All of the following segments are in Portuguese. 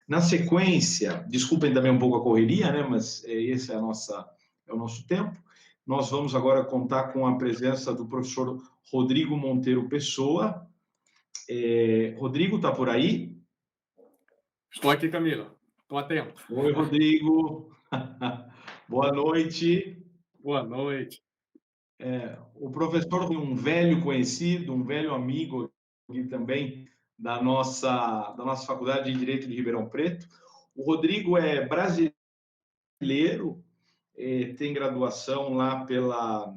Na sequência, desculpem também um pouco a correria, né, mas esse é o nosso tempo. Nós vamos agora contar com a presença do professor Rodrigo Monteiro Pessoa. Rodrigo, está por aí? Estou aqui, Camilo. Estou atento. Oi, Rodrigo. Boa noite. Boa noite. O professor é um velho conhecido, um velho amigo aqui também da nossa Faculdade de Direito de Ribeirão Preto. O Rodrigo é brasileiro, tem graduação lá pela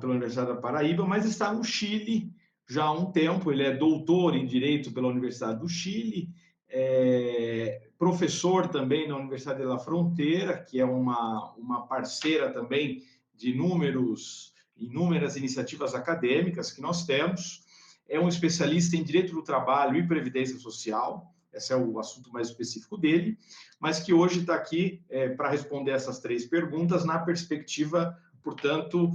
Universidade da Paraíba, mas está no Chile já há um tempo. Ele é doutor em Direito pela Universidade do Chile, é professor também na Universidade de La Frontera, que é uma parceira também de inúmeras iniciativas acadêmicas que nós temos. É um especialista em Direito do Trabalho e Previdência Social. Esse é o assunto mais específico dele, mas que hoje está aqui para responder essas três perguntas na perspectiva, portanto,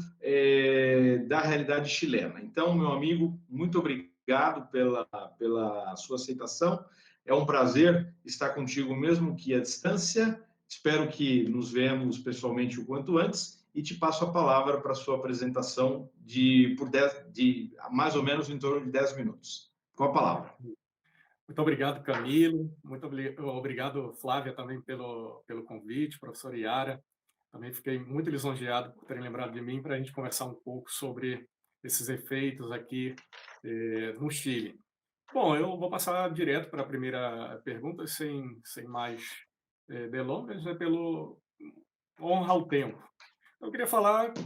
da realidade chilena. Então, meu amigo, muito obrigado pela sua aceitação. É um prazer estar contigo, mesmo que à distância. Espero que nos vemos pessoalmente o quanto antes e te passo a palavra para a sua apresentação de mais ou menos em torno de 10 minutos. Com a palavra. Muito obrigado, Camilo. Obrigado, Flávia, também pelo convite, professor Iara. Também fiquei muito lisonjeado por terem lembrado de mim para a gente conversar um pouco sobre esses efeitos aqui no Chile. Bom, eu vou passar direto para a primeira pergunta, sem mais delongas, pelo honra ao tempo. Eu queria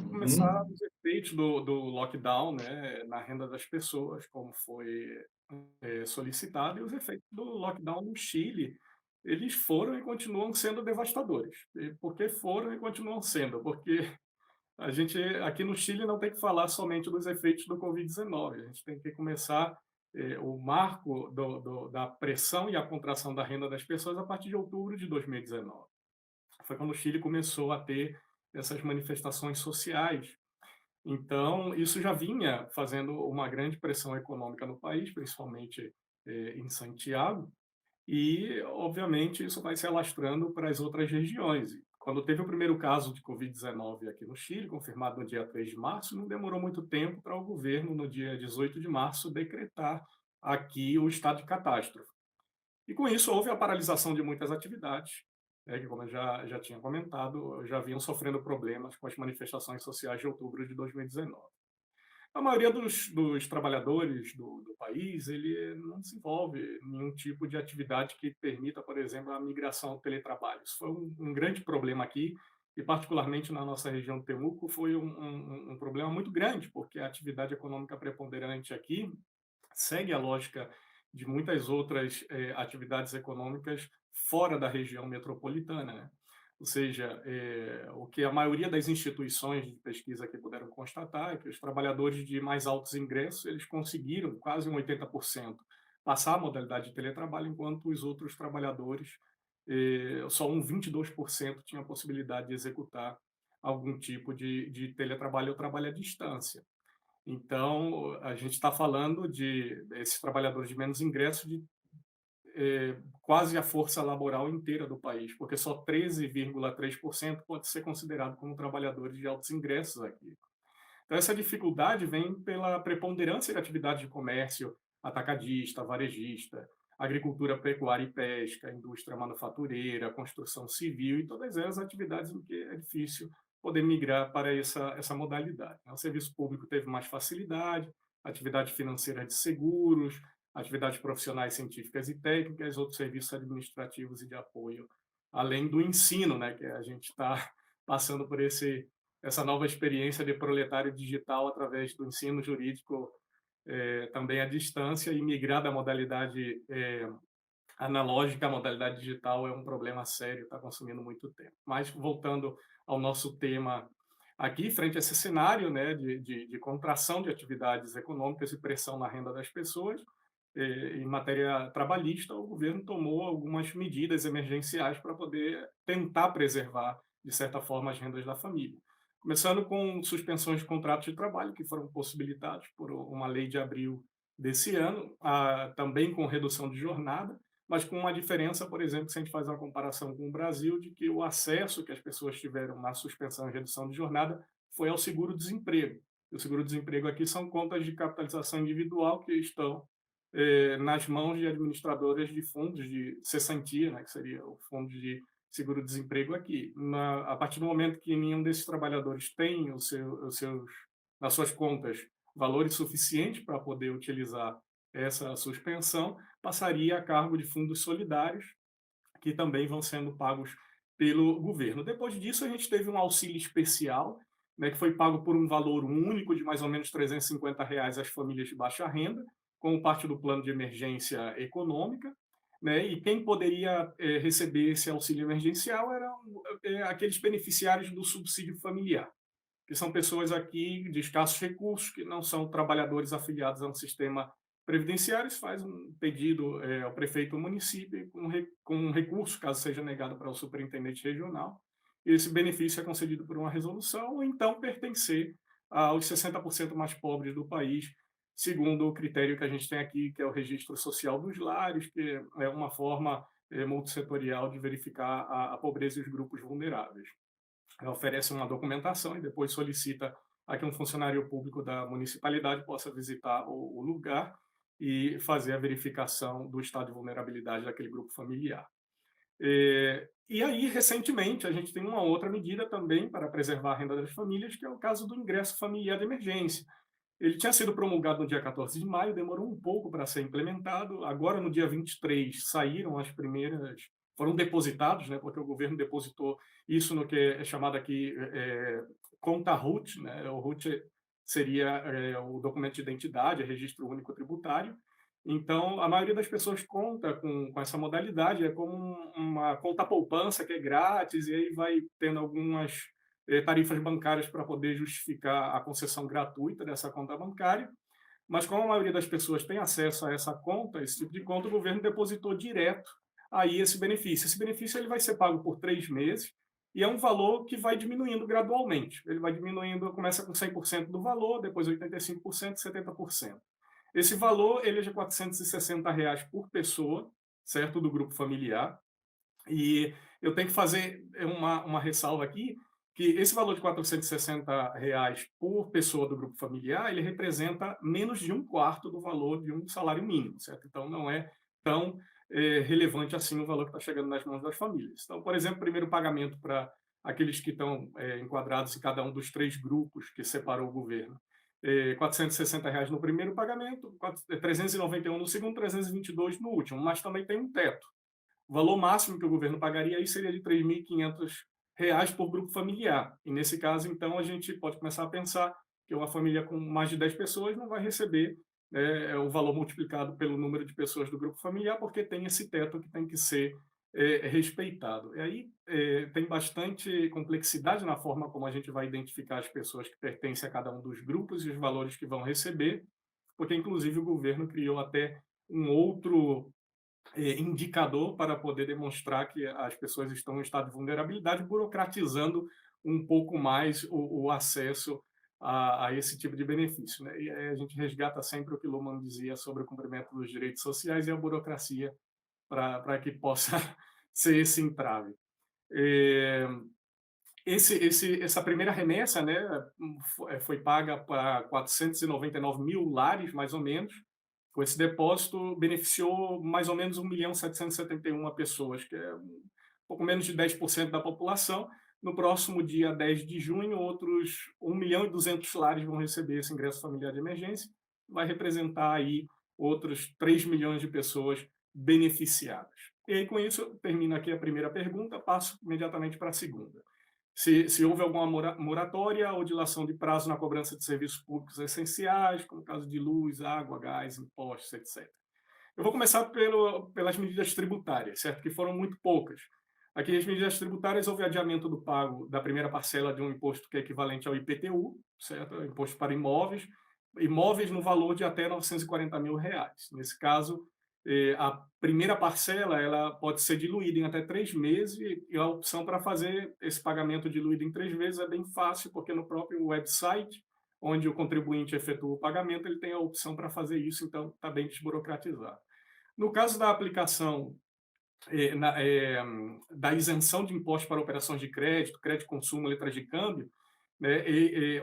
começar Uhum. dos efeitos do lockdown, né, na renda das pessoas, como foi solicitado, e os efeitos do lockdown no Chile, eles foram e continuam sendo devastadores. E por que foram e continuam sendo? Porque a gente aqui no Chile não tem que falar somente dos efeitos do Covid-19, a gente tem que começar o marco da pressão e a contração da renda das pessoas a partir de outubro de 2019. Foi quando o Chile começou a ter essas manifestações sociais. Então, isso já vinha fazendo uma grande pressão econômica no país, principalmente em Santiago, e, obviamente, isso vai se alastrando para as outras regiões. Quando teve o primeiro caso de Covid-19 aqui no Chile, confirmado no dia 3 de março, não demorou muito tempo para o governo, no dia 18 de março, decretar aqui o estado de catástrofe. E com isso houve a paralisação de muitas atividades, que como eu já tinha comentado, já vinham sofrendo problemas com as manifestações sociais de outubro de 2019. A maioria dos trabalhadores do país, ele não desenvolve nenhum tipo de atividade que permita, por exemplo, a migração ao teletrabalho. Isso foi um grande problema aqui, e particularmente na nossa região de Temuco, foi um problema muito grande, porque a atividade econômica preponderante aqui segue a lógica de muitas outras atividades econômicas fora da região metropolitana, né? Ou seja, o que a maioria das instituições de pesquisa aqui puderam constatar é que os trabalhadores de mais altos ingressos eles conseguiram quase um 80% passar a modalidade de teletrabalho, enquanto os outros trabalhadores, só um 22% tinha a possibilidade de executar algum tipo de teletrabalho ou trabalho à distância. Então, a gente está falando de esses trabalhadores de menos ingresso de quase a força laboral inteira do país, porque só 13,3% pode ser considerado como trabalhadores de altos ingressos aqui. Então, essa dificuldade vem pela preponderância de atividade de comércio atacadista, varejista, agricultura, pecuária e pesca, indústria manufatureira, construção civil e todas as atividades em que é difícil poder migrar para essa modalidade, né? O serviço público teve mais facilidade, atividade financeira de seguros, atividades profissionais científicas e técnicas, outros serviços administrativos e de apoio, além do ensino, né, que a gente está passando por essa nova experiência de proletário digital através do ensino jurídico também à distância, e migrar da modalidade analógica à modalidade digital é um problema sério, está consumindo muito tempo. Mas, voltando ao nosso tema aqui, frente a esse cenário, né, de contração de atividades econômicas e pressão na renda das pessoas, em matéria trabalhista, o governo tomou algumas medidas emergenciais para poder tentar preservar, de certa forma, as rendas da família. Começando com suspensões de contratos de trabalho, que foram possibilitados por uma lei de abril desse ano, também com redução de jornada, mas com uma diferença, por exemplo, se a gente faz uma comparação com o Brasil, de que o acesso que as pessoas tiveram na suspensão e redução de jornada foi ao seguro-desemprego. O seguro-desemprego aqui são contas de capitalização individual que estão nas mãos de administradoras de fundos de cessantia, né, que seria o fundo de seguro-desemprego aqui. A partir do momento que nenhum desses trabalhadores tem nas suas contas valores suficientes para poder utilizar essa suspensão, passaria a cargo de fundos solidários, que também vão sendo pagos pelo governo. Depois disso, a gente teve um auxílio especial, né, que foi pago por um valor único de mais ou menos R$ 350 às famílias de baixa renda, como parte do plano de emergência econômica. Né, e quem poderia receber esse auxílio emergencial eram aqueles beneficiários do subsídio familiar, que são pessoas aqui de escassos recursos, que não são trabalhadores afiliados a um sistema previdenciário, se faz um pedido ao prefeito do município com um recurso, caso seja negado para o superintendente regional. Esse benefício é concedido por uma resolução, ou então pertencer aos 60% mais pobres do país, segundo o critério que a gente tem aqui, que é o registro social dos lares, que é uma forma multissetorial de verificar a pobreza e os grupos vulneráveis. Ela oferece uma documentação e depois solicita a que um funcionário público da municipalidade possa visitar o lugar e fazer a verificação do estado de vulnerabilidade daquele grupo familiar. E aí, recentemente, a gente tem uma outra medida também para preservar a renda das famílias, que é o caso do ingresso familiar de emergência. Ele tinha sido promulgado no dia 14 de maio, demorou um pouco para ser implementado. Agora, no dia 23, saíram as primeiras, foram depositados, né, porque o governo depositou isso no que é chamado aqui conta RUT, né? O RUT seria o documento de identidade, registro único tributário. Então, a maioria das pessoas conta com essa modalidade, é como uma conta poupança que é grátis, e aí vai tendo algumas tarifas bancárias para poder justificar a concessão gratuita dessa conta bancária, mas como a maioria das pessoas tem acesso a essa conta, esse tipo de conta, o governo depositou direto aí esse benefício. Esse benefício ele vai ser pago por 3 meses e é um valor que vai diminuindo gradualmente. Ele vai diminuindo, começa com 100% do valor, depois 85%, 70%. Esse valor ele é de R$ 460 por pessoa, certo, do grupo familiar. E eu tenho que fazer uma ressalva aqui, que esse valor de R$ 460 por pessoa do grupo familiar, ele representa menos de um quarto do valor de um salário mínimo, certo? Então, não é tão relevante assim o valor que está chegando nas mãos das famílias. Então, por exemplo, o primeiro pagamento para aqueles que estão enquadrados em cada um dos 3 grupos que separou o governo. R$ 460 no primeiro pagamento, 391 no segundo, 322 no último, mas também tem um teto. O valor máximo que o governo pagaria aí seria de R$ 3.500 por grupo familiar. E nesse caso, então, a gente pode começar a pensar que uma família com mais de 10 pessoas não vai receber o valor multiplicado pelo número de pessoas do grupo familiar, porque tem esse teto que tem que ser respeitado. E aí tem bastante complexidade na forma como a gente vai identificar as pessoas que pertencem a cada um dos grupos e os valores que vão receber, porque, inclusive, o governo criou até um outro indicador para poder demonstrar que as pessoas estão em estado de vulnerabilidade, burocratizando um pouco mais o acesso a esse tipo de benefício. Né? E a gente resgata sempre o que Luhmann dizia sobre o cumprimento dos direitos sociais e a burocracia para que possa ser esse entrave. Essa primeira remessa, né, foi paga para 499 mil lares, mais ou menos. Com esse depósito, beneficiou mais ou menos 1.771.000 pessoas, que é um pouco menos de 10% da população. No próximo dia 10 de junho, outros 1.200.000 lares vão receber esse ingresso familiar de emergência. Vai representar aí outros 3 milhões de pessoas beneficiadas. E aí, com isso, eu termino aqui a primeira pergunta, passo imediatamente para a segunda. Se houve alguma moratória ou dilação de prazo na cobrança de serviços públicos essenciais, como o caso de luz, água, gás, impostos, etc. Eu vou começar pelas medidas tributárias, certo? Que foram muito poucas. Aqui, as medidas tributárias, houve adiamento do pago da primeira parcela de um imposto que é equivalente ao IPTU, certo? Imposto para imóveis, imóveis no valor de até R$ 940 mil. Nesse caso, a primeira parcela ela pode ser diluída em até 3 meses e a opção para fazer esse pagamento diluído em 3 vezes é bem fácil, porque no próprio website, onde o contribuinte efetua o pagamento, ele tem a opção para fazer isso, então está bem desburocratizado. No caso da aplicação eh, na eh, da isenção de imposto para operações de crédito, crédito consumo, letras de câmbio, né,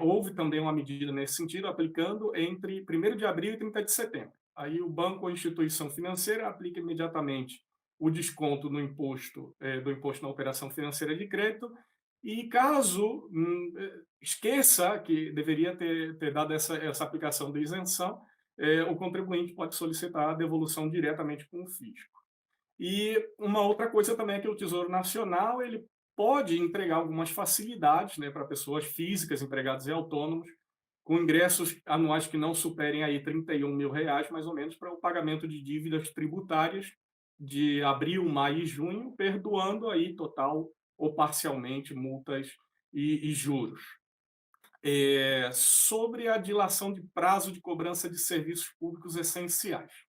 houve também uma medida nesse sentido, aplicando entre 1º de abril e 30 de setembro. Aí o banco ou instituição financeira aplica imediatamente o desconto no imposto, do imposto na operação financeira de crédito, e caso esqueça que deveria ter dado essa aplicação de isenção, o contribuinte pode solicitar a devolução diretamente com o fisco. E uma outra coisa também é que o Tesouro Nacional ele pode entregar algumas facilidades, né, para pessoas físicas, empregados e autônomos, com ingressos anuais que não superem aí R$ 31.000, mais ou menos, para o pagamento de dívidas tributárias de abril, maio e junho, perdoando aí total ou parcialmente multas e juros. Sobre a dilação de prazo de cobrança de serviços públicos essenciais.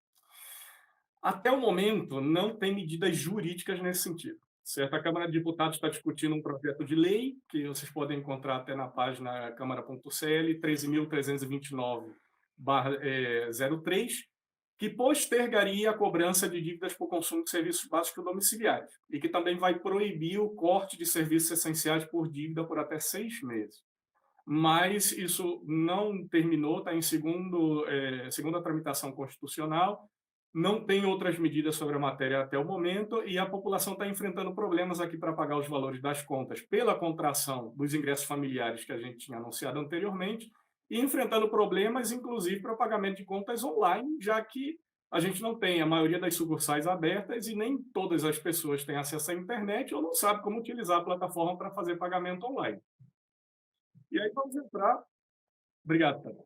Até o momento, não tem medidas jurídicas nesse sentido, certo? A Câmara de Deputados está discutindo um projeto de lei, que vocês podem encontrar até na página câmara.cl, 13.329/03, que postergaria a cobrança de dívidas por consumo de serviços básicos domiciliares, e que também vai proibir o corte de serviços essenciais por dívida por até 6 meses. Mas isso não terminou, está em segunda tramitação constitucional, não tem outras medidas sobre a matéria até o momento, e a população está enfrentando problemas aqui para pagar os valores das contas pela contração dos ingressos familiares que a gente tinha anunciado anteriormente, e enfrentando problemas, inclusive, para o pagamento de contas online, já que a gente não tem a maioria das sucursais abertas e nem todas as pessoas têm acesso à internet ou não sabem como utilizar a plataforma para fazer pagamento online. E aí vamos entrar. Obrigado, Tânia.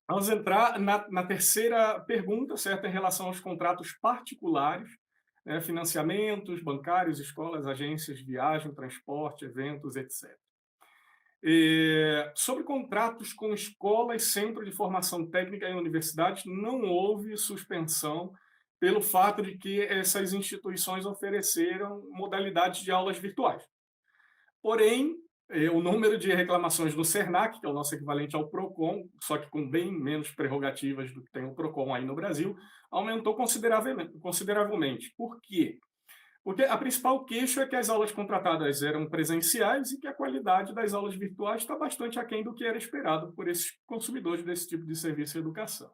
Vamos entrar na terceira pergunta, certo? Em relação aos contratos particulares, né, financiamentos bancários, escolas, agências de viagem, transporte, eventos, etc. Sobre contratos com escolas, centro de formação técnica e universidades, não houve suspensão pelo fato de que essas instituições ofereceram modalidades de aulas virtuais. Porém, o número de reclamações do SERNAC, que é o nosso equivalente ao PROCON, só que com bem menos prerrogativas do que tem o PROCON aí no Brasil, aumentou consideravelmente. Por quê? Porque a principal queixa é que as aulas contratadas eram presenciais e que a qualidade das aulas virtuais está bastante aquém do que era esperado por esses consumidores desse tipo de serviço de educação.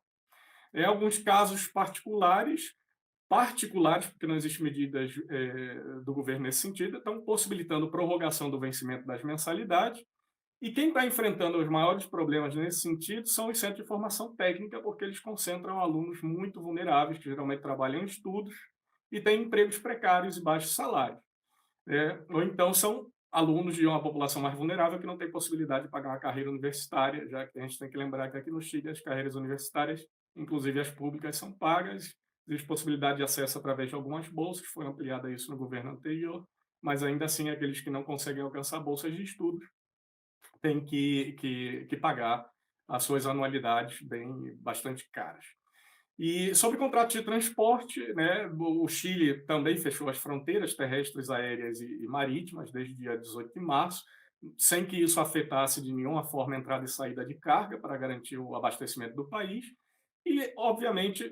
Em alguns casos particulares, porque não existem medidas do governo nesse sentido, estão possibilitando prorrogação do vencimento das mensalidades. E quem está enfrentando os maiores problemas nesse sentido são os centros de formação técnica, porque eles concentram alunos muito vulneráveis, que geralmente trabalham em estudos e têm empregos precários e baixos salários. Ou então são alunos de uma população mais vulnerável que não tem possibilidade de pagar uma carreira universitária, já que a gente tem que lembrar que aqui no Chile as carreiras universitárias, inclusive as públicas, são pagas. Existe possibilidade de acesso através de algumas bolsas, foi ampliada isso no governo anterior, mas ainda assim aqueles que não conseguem alcançar bolsas de estudos têm que pagar as suas anualidades bastante caras. E sobre contratos de transporte, né, o Chile também fechou as fronteiras terrestres, aéreas e marítimas desde o dia 18 de março, sem que isso afetasse de nenhuma forma a entrada e saída de carga para garantir o abastecimento do país. E, obviamente,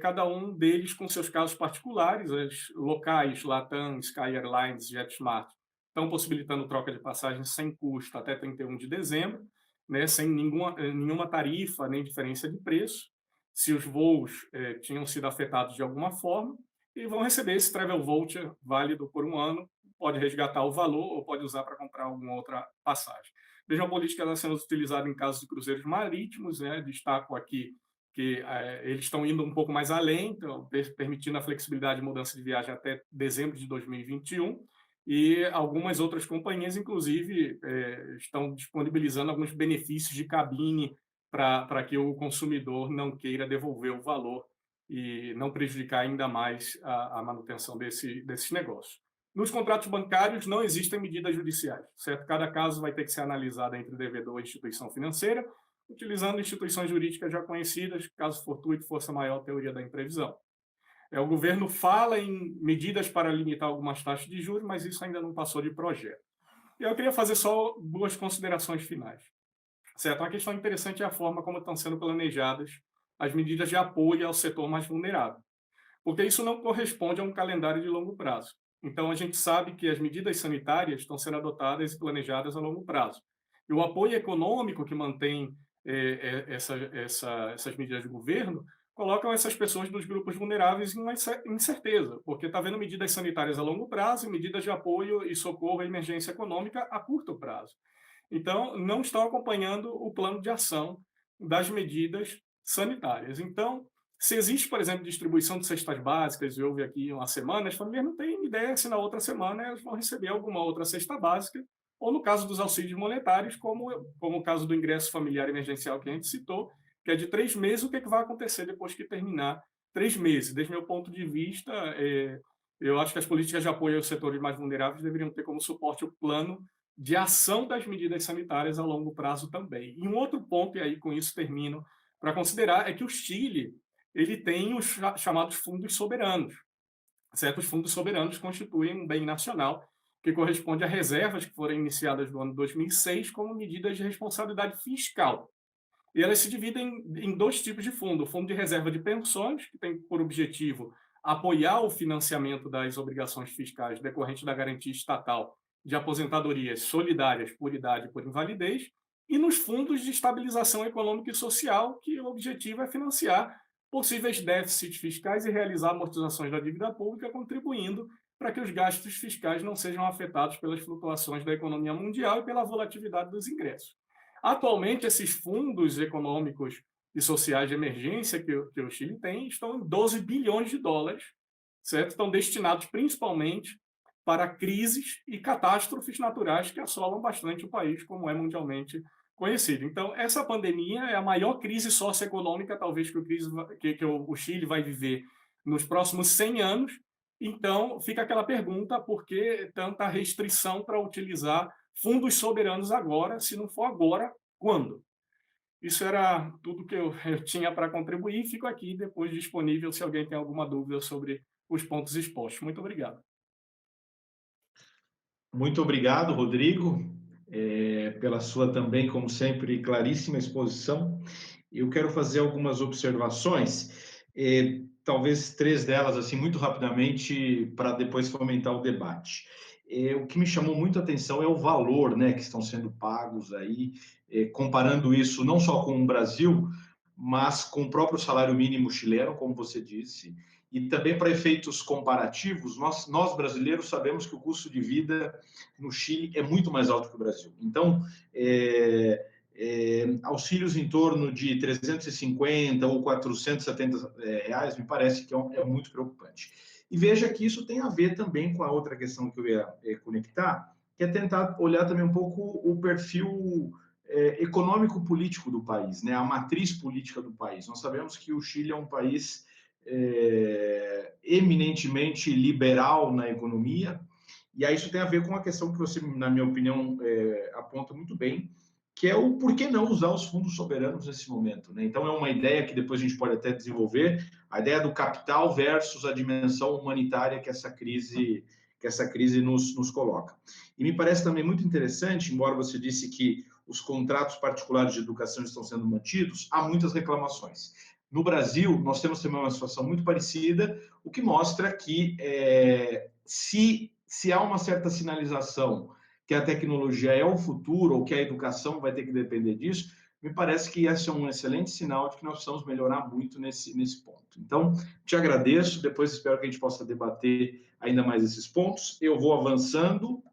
cada um deles com seus casos particulares, as locais, Latam, Sky Airlines, JetSmart, estão possibilitando troca de passagens sem custo até 31 de dezembro, né, sem nenhuma tarifa nem diferença de preço, se os voos tinham sido afetados de alguma forma, e vão receber esse travel voucher válido por um ano, pode resgatar o valor ou pode usar para comprar alguma outra passagem. Veja, a política está sendo utilizada em casos de cruzeiros marítimos, né, destaco aqui que eles estão indo um pouco mais além, então, permitindo a flexibilidade de mudança de viagem até dezembro de 2021, e algumas outras companhias, inclusive, estão disponibilizando alguns benefícios de cabine para que o consumidor não queira devolver o valor e não prejudicar ainda mais a manutenção desses negócios. Nos contratos bancários não existem medidas judiciais, certo? Cada caso vai ter que ser analisado entre devedor e instituição financeira, utilizando instituições jurídicas já conhecidas, caso fortuito, força maior, teoria da imprevisão. O governo fala em medidas para limitar algumas taxas de juros, mas isso ainda não passou de projeto. E eu queria fazer só 2 considerações finais. Certo? Uma questão interessante é a forma como estão sendo planejadas as medidas de apoio ao setor mais vulnerável. porque isso não corresponde a um calendário de longo prazo. Então, a gente sabe que as medidas sanitárias estão sendo adotadas e planejadas a longo prazo. E o apoio econômico que mantém essas medidas de governo colocam essas pessoas dos grupos vulneráveis em uma incerteza, porque está havendo medidas sanitárias a longo prazo e medidas de apoio e socorro à emergência econômica a curto prazo. Então, não estão acompanhando o plano de ação das medidas sanitárias. Então, se existe, por exemplo, distribuição de cestas básicas, e houve aqui uma semana, as famílias não têm ideia se na outra semana elas vão receber alguma outra cesta básica, ou no caso dos auxílios monetários, como o caso do ingresso familiar emergencial que a gente citou, que é de 3 meses, o que, é que vai acontecer depois que terminar 3 meses? Desde meu ponto de vista, eu acho que as políticas de apoio aos setores mais vulneráveis deveriam ter como suporte o plano de ação das medidas sanitárias a longo prazo também. E um outro ponto, e aí com isso termino, para considerar, é que o Chile ele tem os chamados fundos soberanos. Certo? Os fundos soberanos constituem um bem nacional que corresponde a reservas que foram iniciadas no ano 2006 como medidas de responsabilidade fiscal. E elas se dividem em dois tipos de fundo: o fundo de reserva de pensões, que tem por objetivo apoiar o financiamento das obrigações fiscais decorrentes da garantia estatal de aposentadorias solidárias por idade e por invalidez, e nos fundos de estabilização econômica e social, que o objetivo é financiar possíveis déficits fiscais e realizar amortizações da dívida pública, contribuindo para que os gastos fiscais não sejam afetados pelas flutuações da economia mundial e pela volatilidade dos ingressos. Atualmente, esses fundos econômicos e sociais de emergência que o Chile tem estão em 12 bilhões de dólares, certo? Estão destinados principalmente para crises e catástrofes naturais que assolam bastante o país, como é mundialmente conhecido. Então, essa pandemia é a maior crise socioeconômica, talvez, que o Chile vai viver nos próximos 100 anos. Então, fica aquela pergunta: por que tanta restrição para utilizar fundos soberanos agora? Se não for agora, quando? Isso era tudo que eu tinha para contribuir. Fico aqui depois disponível se alguém tem alguma dúvida sobre os pontos expostos. Muito obrigado. Muito obrigado, Rodrigo, pela sua também, como sempre, claríssima exposição. Eu quero fazer algumas observações, talvez 3 delas, assim, muito rapidamente, para depois fomentar o debate. O que me chamou muito a atenção é o valor, né, que estão sendo pagos aí, comparando isso não só com o Brasil, mas com o próprio salário mínimo chileno, como você disse, e também para efeitos comparativos, nós brasileiros sabemos que o custo de vida no Chile é muito mais alto que o Brasil. Então, auxílios em torno de 350 ou 470 reais, me parece que é muito preocupante. E veja que isso tem a ver também com a outra questão que eu ia conectar, que é tentar olhar também um pouco o perfil econômico-político do país, né? A matriz política do país. Nós sabemos que o Chile é um país eminentemente liberal na economia, e aí isso tem a ver com a questão que você, na minha opinião, aponta muito bem, que é o por que não usar os fundos soberanos nesse momento, né? Então é uma ideia que depois a gente pode até desenvolver, a ideia do capital versus a dimensão humanitária que essa crise nos coloca. E me parece também muito interessante, embora você disse que os contratos particulares de educação estão sendo mantidos, há muitas reclamações. No Brasil, nós temos também uma situação muito parecida, o que mostra que se há uma certa sinalização que a tecnologia é o futuro ou que a educação vai ter que depender disso, me parece que esse é um excelente sinal de que nós precisamos melhorar muito nesse ponto. Então, te agradeço, depois espero que a gente possa debater ainda mais esses pontos. Eu vou avançando